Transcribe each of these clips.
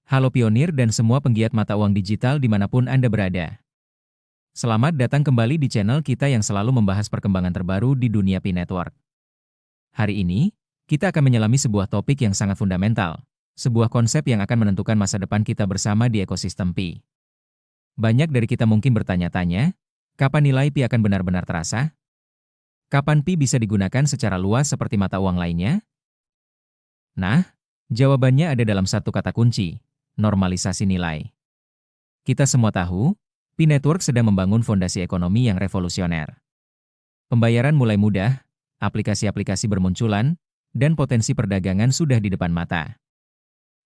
Halo pionir dan semua penggiat mata uang digital dimanapun Anda berada. Selamat datang kembali di channel kita yang selalu membahas perkembangan terbaru di dunia Pi Network. Hari ini, kita akan menyelami sebuah topik yang sangat fundamental, sebuah konsep yang akan menentukan masa depan kita bersama di ekosistem Pi. Banyak dari kita mungkin bertanya-tanya, kapan nilai Pi akan benar-benar terasa? Kapan Pi bisa digunakan secara luas seperti mata uang lainnya? Nah, jawabannya ada dalam satu kata kunci, normalisasi nilai. Kita semua tahu, Pi Network sedang membangun fondasi ekonomi yang revolusioner. Pembayaran mulai mudah, aplikasi-aplikasi bermunculan, dan potensi perdagangan sudah di depan mata.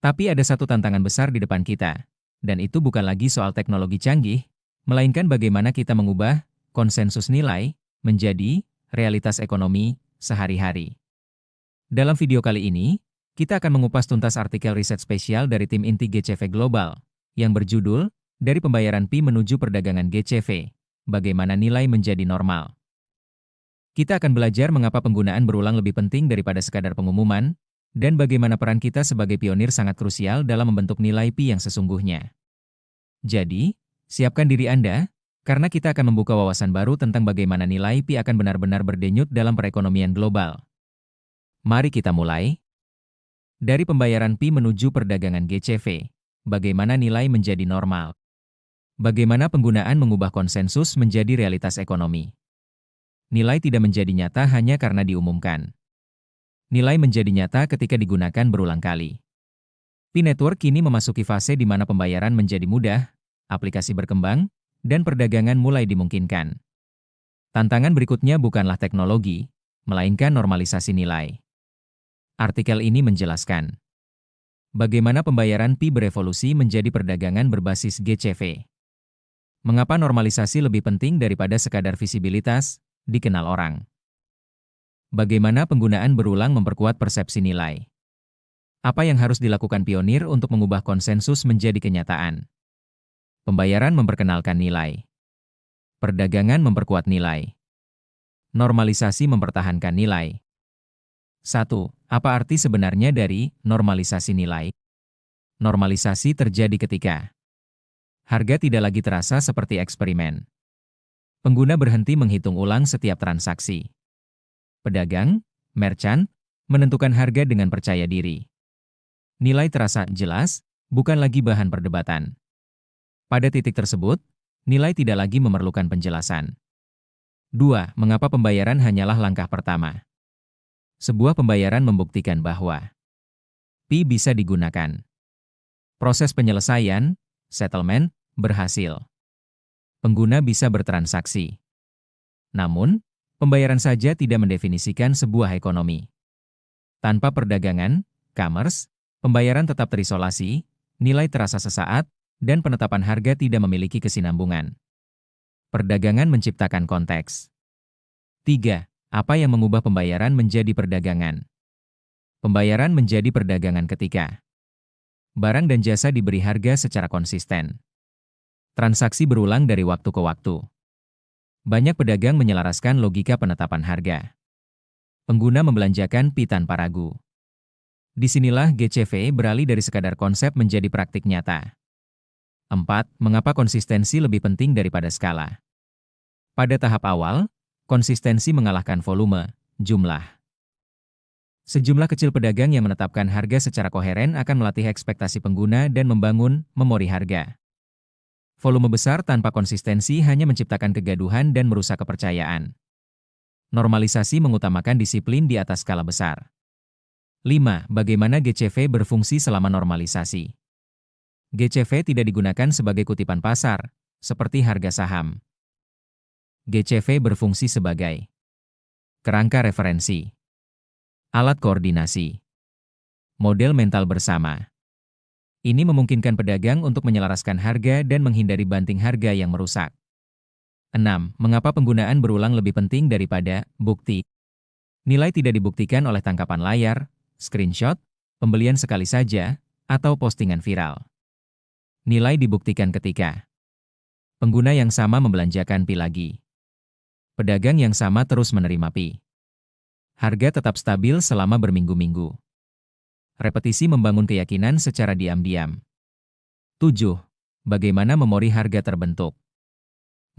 Tapi ada satu tantangan besar di depan kita, dan itu bukan lagi soal teknologi canggih, melainkan bagaimana kita mengubah konsensus nilai menjadi realitas ekonomi sehari-hari. Dalam video kali ini, kita akan mengupas tuntas artikel riset spesial dari tim inti GCV Global, yang berjudul, Dari Pembayaran Pi Menuju Perdagangan GCV, Bagaimana Nilai Menjadi Normal. Kita akan belajar mengapa penggunaan berulang lebih penting daripada sekadar pengumuman, dan bagaimana peran kita sebagai pionir sangat krusial dalam membentuk nilai Pi yang sesungguhnya. Jadi, siapkan diri Anda, karena kita akan membuka wawasan baru tentang bagaimana nilai Pi akan benar-benar berdenyut dalam perekonomian global. Mari kita mulai. Dari pembayaran Pi menuju perdagangan GCV, bagaimana nilai menjadi normal? Bagaimana penggunaan mengubah konsensus menjadi realitas ekonomi? Nilai tidak menjadi nyata hanya karena diumumkan. Nilai menjadi nyata ketika digunakan berulang kali. Pi Network kini memasuki fase di mana pembayaran menjadi mudah, aplikasi berkembang, dan perdagangan mulai dimungkinkan. Tantangan berikutnya bukanlah teknologi, melainkan normalisasi nilai. Artikel ini menjelaskan bagaimana pembayaran Pi berevolusi menjadi perdagangan berbasis GCV. Mengapa normalisasi lebih penting daripada sekadar visibilitas, dikenal orang? Bagaimana penggunaan berulang memperkuat persepsi nilai? Apa yang harus dilakukan pionir untuk mengubah konsensus menjadi kenyataan? Pembayaran memperkenalkan nilai. Perdagangan memperkuat nilai. Normalisasi mempertahankan nilai. 1. Apa arti sebenarnya dari normalisasi nilai? Normalisasi terjadi ketika harga tidak lagi terasa seperti eksperimen. Pengguna berhenti menghitung ulang setiap transaksi. Pedagang, merchant, menentukan harga dengan percaya diri. Nilai terasa jelas, bukan lagi bahan perdebatan. Pada titik tersebut, nilai tidak lagi memerlukan penjelasan. 2. Mengapa pembayaran hanyalah langkah pertama? Sebuah pembayaran membuktikan bahwa Pi bisa digunakan. Proses penyelesaian, settlement, berhasil. Pengguna bisa bertransaksi. Namun, pembayaran saja tidak mendefinisikan sebuah ekonomi. Tanpa perdagangan, commerce, pembayaran tetap terisolasi, nilai terasa sesaat, dan penetapan harga tidak memiliki kesinambungan. Perdagangan menciptakan konteks. 3. Apa yang mengubah pembayaran menjadi perdagangan? Pembayaran menjadi perdagangan ketika barang dan jasa diberi harga secara konsisten. Transaksi berulang dari waktu ke waktu. Banyak pedagang menyelaraskan logika penetapan harga. Pengguna membelanjakan Pi tanpa ragu. Disinilah GCV beralih dari sekadar konsep menjadi praktik nyata. 4. Mengapa konsistensi lebih penting daripada skala? Pada tahap awal, konsistensi mengalahkan volume, jumlah. Sejumlah kecil pedagang yang menetapkan harga secara koheren akan melatih ekspektasi pengguna dan membangun memori harga. Volume besar tanpa konsistensi hanya menciptakan kegaduhan dan merusak kepercayaan. Normalisasi mengutamakan disiplin di atas skala besar. 5. Bagaimana GCV berfungsi selama normalisasi? GCV tidak digunakan sebagai kutipan pasar, seperti harga saham. GCV berfungsi sebagai kerangka referensi, alat koordinasi, model mental bersama. Ini memungkinkan pedagang untuk menyelaraskan harga dan menghindari banting harga yang merusak. 6. Mengapa penggunaan berulang lebih penting daripada bukti? Nilai tidak dibuktikan oleh tangkapan layar, screenshot, pembelian sekali saja, atau postingan viral. Nilai dibuktikan ketika pengguna yang sama membelanjakan Pi lagi. Pedagang yang sama terus menerima Pi. Harga tetap stabil selama berminggu-minggu. Repetisi membangun keyakinan secara diam-diam. 7. Bagaimana memori harga terbentuk?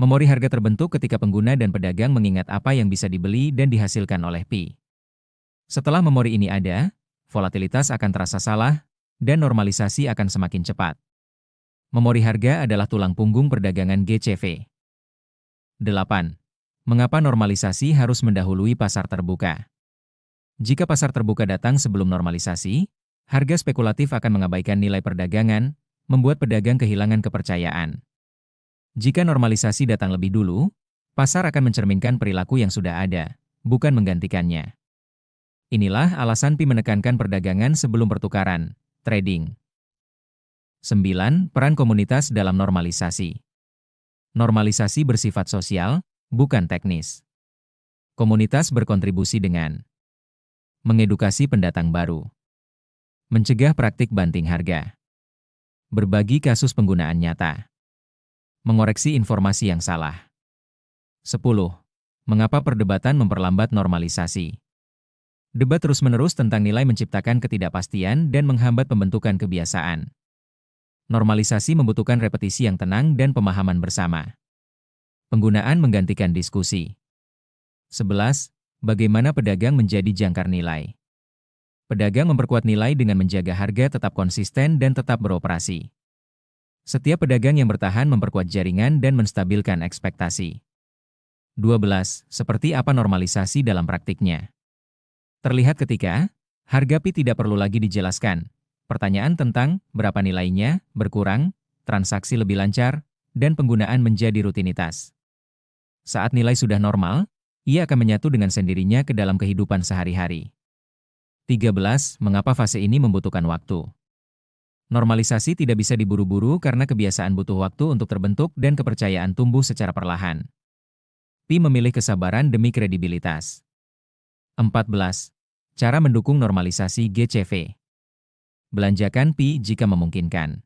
Memori harga terbentuk ketika pengguna dan pedagang mengingat apa yang bisa dibeli dan dihasilkan oleh Pi. Setelah memori ini ada, volatilitas akan terasa salah, dan normalisasi akan semakin cepat. Memori harga adalah tulang punggung perdagangan GCV. 8. Mengapa normalisasi harus mendahului pasar terbuka? Jika pasar terbuka datang sebelum normalisasi, harga spekulatif akan mengabaikan nilai perdagangan, membuat pedagang kehilangan kepercayaan. Jika normalisasi datang lebih dulu, pasar akan mencerminkan perilaku yang sudah ada, bukan menggantikannya. Inilah alasan Pi menekankan perdagangan sebelum pertukaran, trading. 9. Peran komunitas dalam normalisasi. Normalisasi bersifat sosial, bukan teknis. Komunitas berkontribusi dengan mengedukasi pendatang baru, mencegah praktik banting harga, berbagi kasus penggunaan nyata, mengoreksi informasi yang salah. 10. Mengapa perdebatan memperlambat normalisasi? Debat terus-menerus tentang nilai menciptakan ketidakpastian dan menghambat pembentukan kebiasaan. Normalisasi membutuhkan repetisi yang tenang dan pemahaman bersama. Penggunaan menggantikan diskusi. 11. Bagaimana pedagang menjadi jangkar nilai? Pedagang memperkuat nilai dengan menjaga harga tetap konsisten dan tetap beroperasi. Setiap pedagang yang bertahan memperkuat jaringan dan menstabilkan ekspektasi. 12. Seperti apa normalisasi dalam praktiknya? Terlihat ketika harga Pi tidak perlu lagi dijelaskan. Pertanyaan tentang berapa nilainya berkurang, transaksi lebih lancar, dan penggunaan menjadi rutinitas. Saat nilai sudah normal, ia akan menyatu dengan sendirinya ke dalam kehidupan sehari-hari. 13. Mengapa fase ini membutuhkan waktu? Normalisasi tidak bisa diburu-buru karena kebiasaan butuh waktu untuk terbentuk dan kepercayaan tumbuh secara perlahan. Pi memilih kesabaran demi kredibilitas. 14. Cara mendukung normalisasi GCV. Belanjakan Pi jika memungkinkan.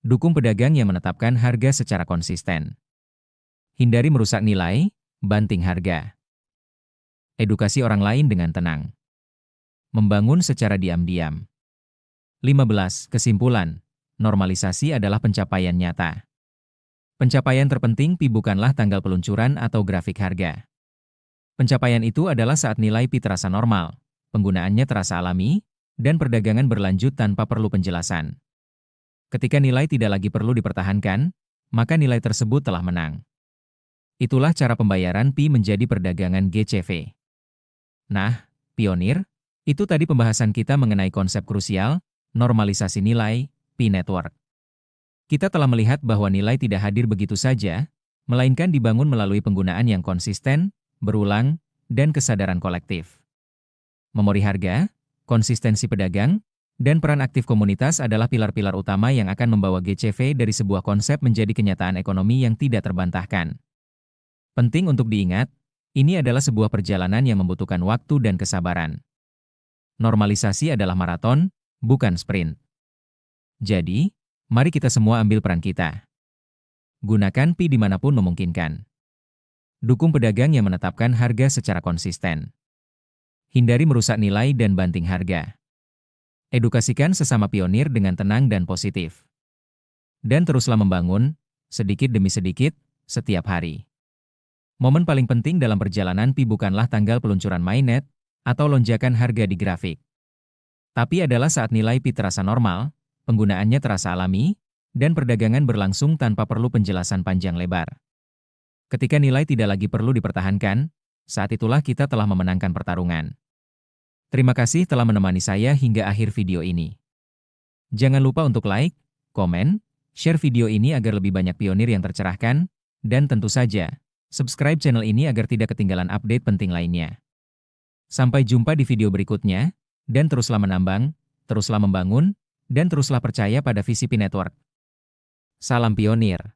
Dukung pedagang yang menetapkan harga secara konsisten. Hindari merusak nilai, banting harga. Edukasi orang lain dengan tenang. Membangun secara diam-diam. 15. Kesimpulan. Normalisasi adalah pencapaian nyata. Pencapaian terpenting Pi bukanlah tanggal peluncuran atau grafik harga. Pencapaian itu adalah saat nilai Pi terasa normal, penggunaannya terasa alami, dan perdagangan berlanjut tanpa perlu penjelasan. Ketika nilai tidak lagi perlu dipertahankan, maka nilai tersebut telah menang. Itulah cara pembayaran Pi menjadi perdagangan GCV. Nah, pionir, itu tadi pembahasan kita mengenai konsep krusial, normalisasi nilai, Pi Network. Kita telah melihat bahwa nilai tidak hadir begitu saja, melainkan dibangun melalui penggunaan yang konsisten, berulang, dan kesadaran kolektif. Memori harga, konsistensi pedagang, dan peran aktif komunitas adalah pilar-pilar utama yang akan membawa GCV dari sebuah konsep menjadi kenyataan ekonomi yang tidak terbantahkan. Penting untuk diingat, ini adalah sebuah perjalanan yang membutuhkan waktu dan kesabaran. Normalisasi adalah maraton, bukan sprint. Jadi, mari kita semua ambil peran kita. Gunakan Pi dimanapun memungkinkan. Dukung pedagang yang menetapkan harga secara konsisten. Hindari merusak nilai dan banting harga. Edukasikan sesama pionir dengan tenang dan positif. Dan teruslah membangun, sedikit demi sedikit, setiap hari. Momen paling penting dalam perjalanan Pi bukanlah tanggal peluncuran mainnet atau lonjakan harga di grafik. Tapi adalah saat nilai Pi terasa normal, penggunaannya terasa alami, dan perdagangan berlangsung tanpa perlu penjelasan panjang lebar. Ketika nilai tidak lagi perlu dipertahankan, saat itulah kita telah memenangkan pertarungan. Terima kasih telah menemani saya hingga akhir video ini. Jangan lupa untuk like, komen, share video ini agar lebih banyak pionir yang tercerahkan, dan tentu saja, subscribe channel ini agar tidak ketinggalan update penting lainnya. Sampai jumpa di video berikutnya, dan teruslah menambang, teruslah membangun, dan teruslah percaya pada visi Pi Network. Salam pionir.